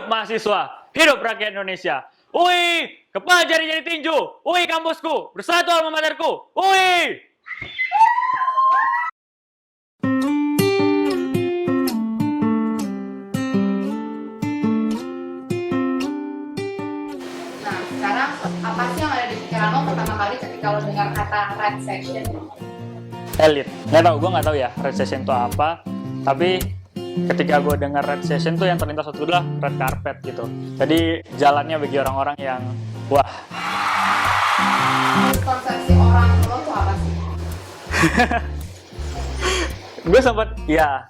Hidup mahasiswa, hidup rakyat Indonesia. Ui, kepala jari-jari tinju. Ui, kampusku, bersatu alma materku. Ui. Nah, sekarang apa sih yang ada di pikiran lo pertama kali ketika lo dengar kata red session? Elit. Nggak tahu, gue nggak tahu ya red session itu apa. Tapi ketika gue dengar red session tuh yang terlintas waktu itu adalah red carpet gitu. Jadi jalannya bagi orang-orang yang wah. Konsepsi orang lo tuh apa sih? Gue sempet ya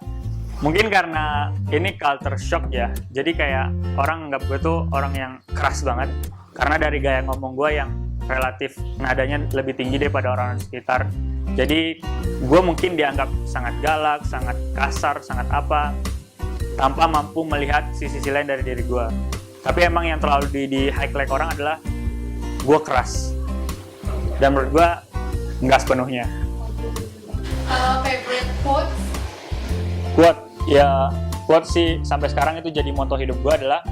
mungkin karena ini culture shock ya. Jadi kayak orang anggap gue tuh orang yang keras banget. Karena dari gaya ngomong gue yang relatif nadanya lebih tinggi daripada orang sekitar. Jadi gue mungkin dianggap sangat galak, sangat kasar, sangat apa, tanpa mampu melihat sisi lain dari diri gue. Tapi emang yang terlalu di highlight orang adalah gue keras. Dan menurut gue nggak sepenuhnya. Favorite quotes? Quote sih sampai sekarang itu jadi moto hidup gue adalah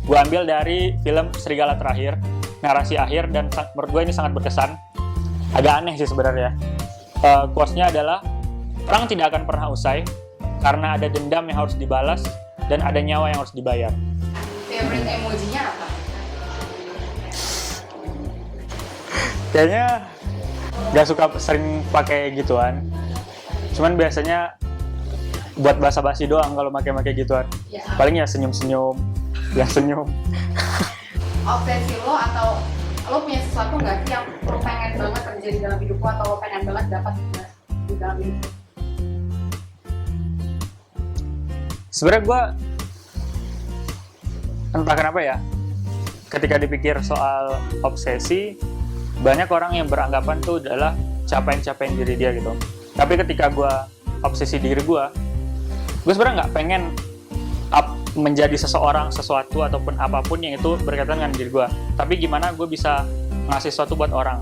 gue ambil dari film Serigala Terakhir, narasi akhir, dan menurut gue ini sangat berkesan. Agak aneh sih sebenarnya. Quotes-nya adalah perang tidak akan pernah usai karena ada dendam yang harus dibalas dan ada nyawa yang harus dibayar. Favorite emoji-nya apa? Kayaknya gak suka sering pakai gituan. Cuman biasanya buat basa-basi doang kalau pakai gituan. Ya. Paling ya senyum-senyum, yang senyum. Obsesi lo atau lo punya sesuatu nggak sih yang lo pengen banget terjadi dalam hidup lo atau lo pengen banget dapat di dalam hidup lo? Sebenarnya gue entah kenapa ya, ketika dipikir soal obsesi, banyak orang yang beranggapan tuh adalah capain diri dia gitu. Tapi ketika gue obsesi diri gue sebenarnya nggak pengen menjadi seseorang, sesuatu, ataupun apapun yang itu berkaitan dengan diri gue. Tapi gimana gue bisa ngasih sesuatu buat orang.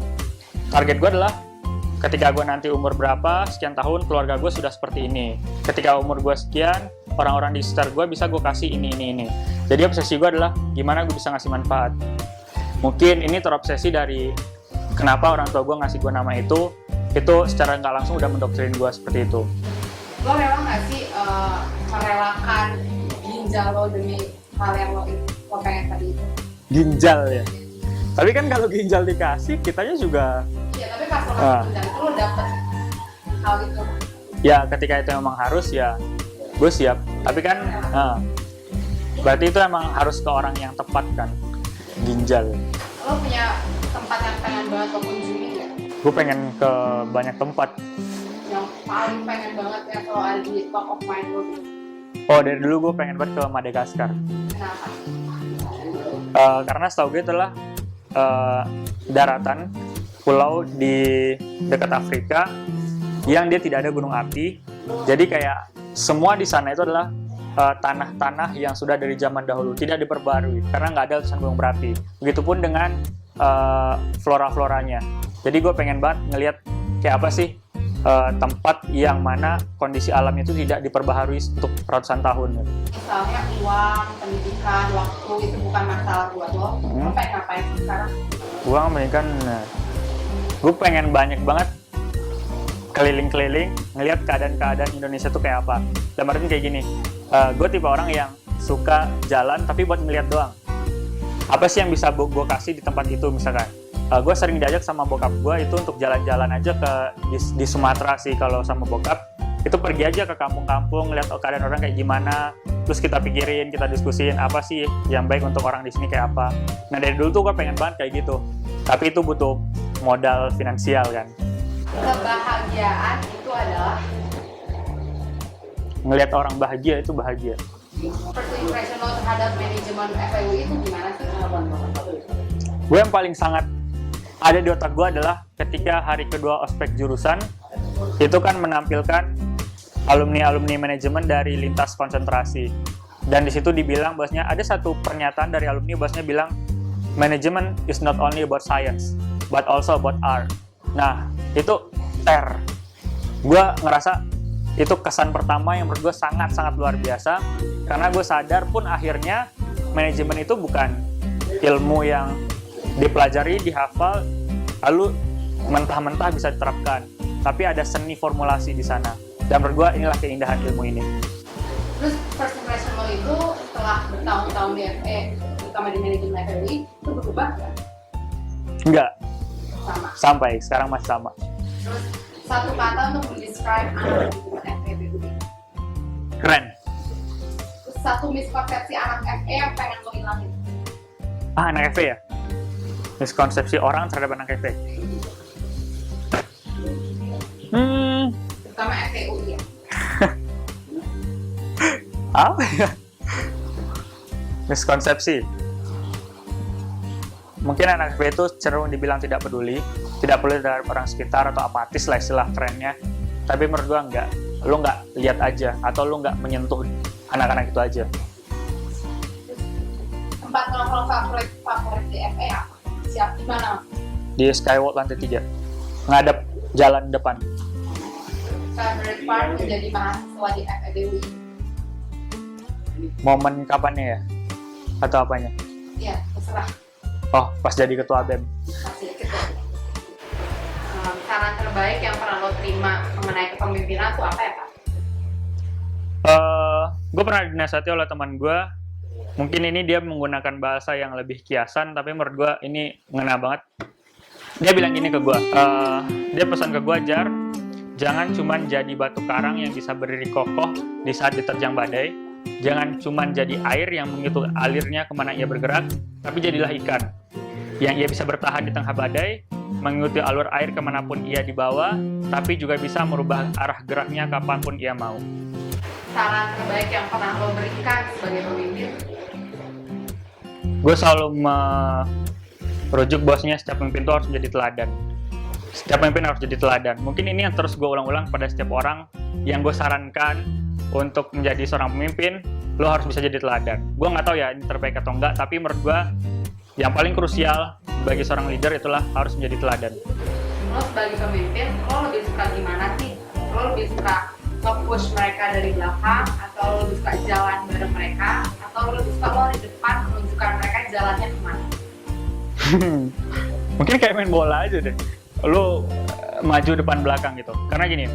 Target gue adalah ketika gue nanti umur berapa, sekian tahun, keluarga gue sudah seperti ini. Ketika umur gue sekian, orang-orang di sekitar gue bisa gue kasih ini. Jadi obsesi gue adalah gimana gue bisa ngasih manfaat. Mungkin ini terobsesi dari kenapa orang tua gue ngasih gue nama itu secara nggak langsung udah mendoktrin gue seperti itu. Lo rela nggak sih merelakan ginjal lo demi hal yang lo pengen tadi itu? Ginjal ya. Tapi kan kalau ginjal dikasih, kitanya juga. Iya, tapi pas lo kasih ginjal itu lo dapet hal itu. Ya, ketika itu memang harus ya, gue siap. Tapi kan, berarti itu emang harus ke orang yang tepat kan, ginjal. Lo punya tempat yang pengen banget lo kunjungi nggak? Gue pengen ke banyak tempat. Yang paling pengen banget yang selalu ada di top of mind lo gitu? Oh, dari dulu gue pengen banget ke Madagaskar. Kenapa? Karena setahu gue itulah daratan pulau di dekat Afrika yang dia tidak ada gunung api. Jadi kayak semua di sana itu adalah tanah-tanah yang sudah dari zaman dahulu, tidak diperbarui karena nggak ada letusan gunung berapi. Begitupun dengan flora-floranya. Jadi gue pengen banget ngelihat kayak apa sih tempat yang mana kondisi alamnya itu tidak diperbaharui untuk ratusan tahun. Misalnya uang, pendidikan, waktu itu bukan masalah buat lo. Lo pengen ngapain sih sekarang? Uang, pendidikan, gue pengen banyak banget keliling-keliling ngelihat keadaan Indonesia tuh kayak apa. Dan artinya kayak gini, gue tipe orang yang suka jalan tapi buat ngeliat doang. Apa sih yang bisa gue kasih di tempat itu misalkan? Gue sering diajak sama bokap gue itu untuk jalan-jalan aja di Sumatera sih kalau sama bokap. Itu pergi aja ke kampung-kampung, lihat keadaan orang kayak gimana, terus kita pikirin, kita diskusin apa sih yang baik untuk orang di sini kayak apa. Nah dari dulu tuh gue pengen banget kayak gitu. Tapi itu butuh modal finansial kan. Kebahagiaan itu adalah Ngelihat orang bahagia itu bahagia. first impression lo terhadap manajemen FEU itu gimana sih? Gue yang paling sangat ada di otak gue adalah ketika hari kedua ospek jurusan itu kan menampilkan alumni manajemen dari lintas konsentrasi, dan di situ dibilang bahwasanya ada satu pernyataan dari alumni bahwasanya bilang manajemen is not only about science but also about art. Nah itu gue ngerasa itu kesan pertama yang menurut gue sangat luar biasa, karena gue sadar pun akhirnya manajemen itu bukan ilmu yang dipelajari, dihafal, lalu mentah-mentah bisa diterapkan. Tapi ada seni formulasi di sana. Dan menurut gue inilah keindahan ilmu ini. Terus first impression lo itu setelah bertahun-tahun di FE, terutama di manajemen FEBUI, itu berubah nggak? Enggak, Sama. sampai sekarang masih sama. Terus satu kata untuk mendescribe anak manajemen FEBUI. Keren. Terus satu miskonsepsi anak FE yang pengen lo hilangin. Anak FE ya? Miskonsepsi orang terhadap anak FE. Terutama FEUI ya. Apa ya? Miskonsepsi. Mungkin anak FE itu cenderung dibilang tidak peduli terhadap orang sekitar atau apatis lah istilah kerennya. Tapi menurut gua enggak. Lu nggak lihat aja atau lu nggak menyentuh anak-anak itu aja. Tempat nongkrong favorit di FE apa? Siap di mana? Di Skywalk lantai 3. Ngadep jalan depan. Favorite part menjadi mahasiswa di FEBUI. Momen kapannya ya? Atau apanya? Iya, terserah. Oh, pas jadi ketua BEM. Masih gitu. Saran terbaik yang pernah lo terima mengenai kepemimpinan itu apa ya, Pak? Gue pernah dinasihati oleh teman gue. Mungkin ini dia menggunakan bahasa yang lebih kiasan, tapi menurut gue ini ngena banget. Dia bilang gini ke gue. Dia pesan ke gue, Jar, jangan cuman jadi batu karang yang bisa berdiri kokoh di saat diterjang badai. Jangan cuman jadi air yang mengikuti alirnya kemana ia bergerak, tapi jadilah ikan yang ia bisa bertahan di tengah badai, mengikuti alur air kemanapun ia dibawa, tapi juga bisa merubah arah geraknya kapanpun ia mau. Saran terbaik yang pernah lo berikan sebagai pemimpin? Gue selalu merujuk bahwasanya setiap pemimpin itu harus menjadi teladan. Setiap pemimpin harus jadi teladan. Mungkin ini yang terus gue ulang-ulang pada setiap orang yang gue sarankan untuk menjadi seorang pemimpin, lo harus bisa jadi teladan. Gue nggak tahu ya ini terbaik atau enggak, tapi menurut gue yang paling krusial bagi seorang leader itulah harus menjadi teladan. Lo sebagai pemimpin, lo lebih suka gimana sih? Lo lebih suka nge-push mereka dari belakang, atau lo lebih suka jalan bareng mereka, atau lo lebih suka lo di depan menunjukkan mereka jalannya kemana? Mungkin kayak main bola aja deh. Lo maju depan belakang gitu. Karena gini,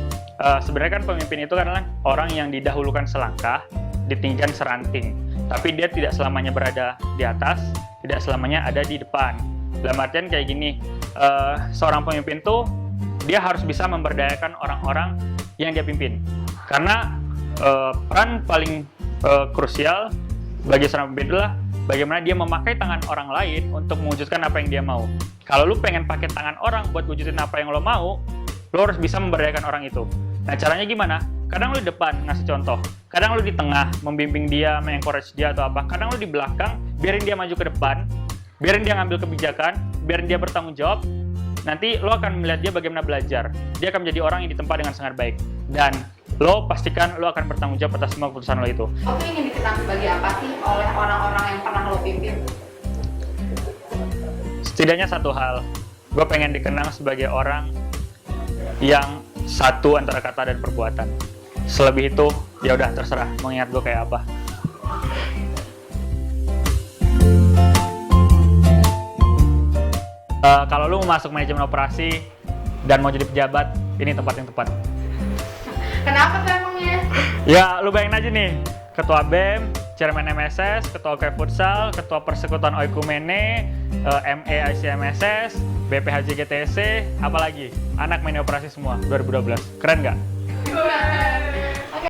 sebenarnya kan pemimpin itu adalah orang yang didahulukan selangkah, ditinggikan seranting. Tapi dia tidak selamanya berada di atas, tidak selamanya ada di depan. Dalam artian kayak gini, seorang pemimpin tuh dia harus bisa memberdayakan orang-orang yang dia pimpin. Karena peran paling krusial bagi seorang pemimpin adalah bagaimana dia memakai tangan orang lain untuk mewujudkan apa yang dia mau. Kalau lu pengen pakai tangan orang buat wujudin apa yang lo mau, lo harus bisa memberdayakan orang itu. Nah, caranya gimana? Kadang lu di depan ngasih contoh, kadang lu di tengah membimbing dia, mengencourage dia atau apa. Kadang lu di belakang, biarin dia maju ke depan, biarin dia ngambil kebijakan, biarin dia bertanggung jawab. Nanti lo akan melihat dia bagaimana belajar. Dia akan menjadi orang yang ditempa dengan sangat baik. Dan lo pastikan lo akan bertanggung jawab atas semua keputusan lo itu. Lo tuh ingin dikenang sebagai apa sih oleh orang-orang yang pernah lo pimpin? Setidaknya satu hal, gue pengen dikenang sebagai orang yang satu antara kata dan perbuatan. Selebih itu, ya udah terserah mengingat gue kayak apa. Kalau lu mau masuk manajemen operasi dan mau jadi pejabat, ini tempat yang tepat. Kenapa tuh emangnya? Ya, lu bayangin aja nih, ketua BEM, chairman MSS, ketua OK Futsal, ketua persekutuan Oikumene, ME ICMSS, BPHJ GTSC, apalagi anak manajemen operasi semua 2012. Keren nggak?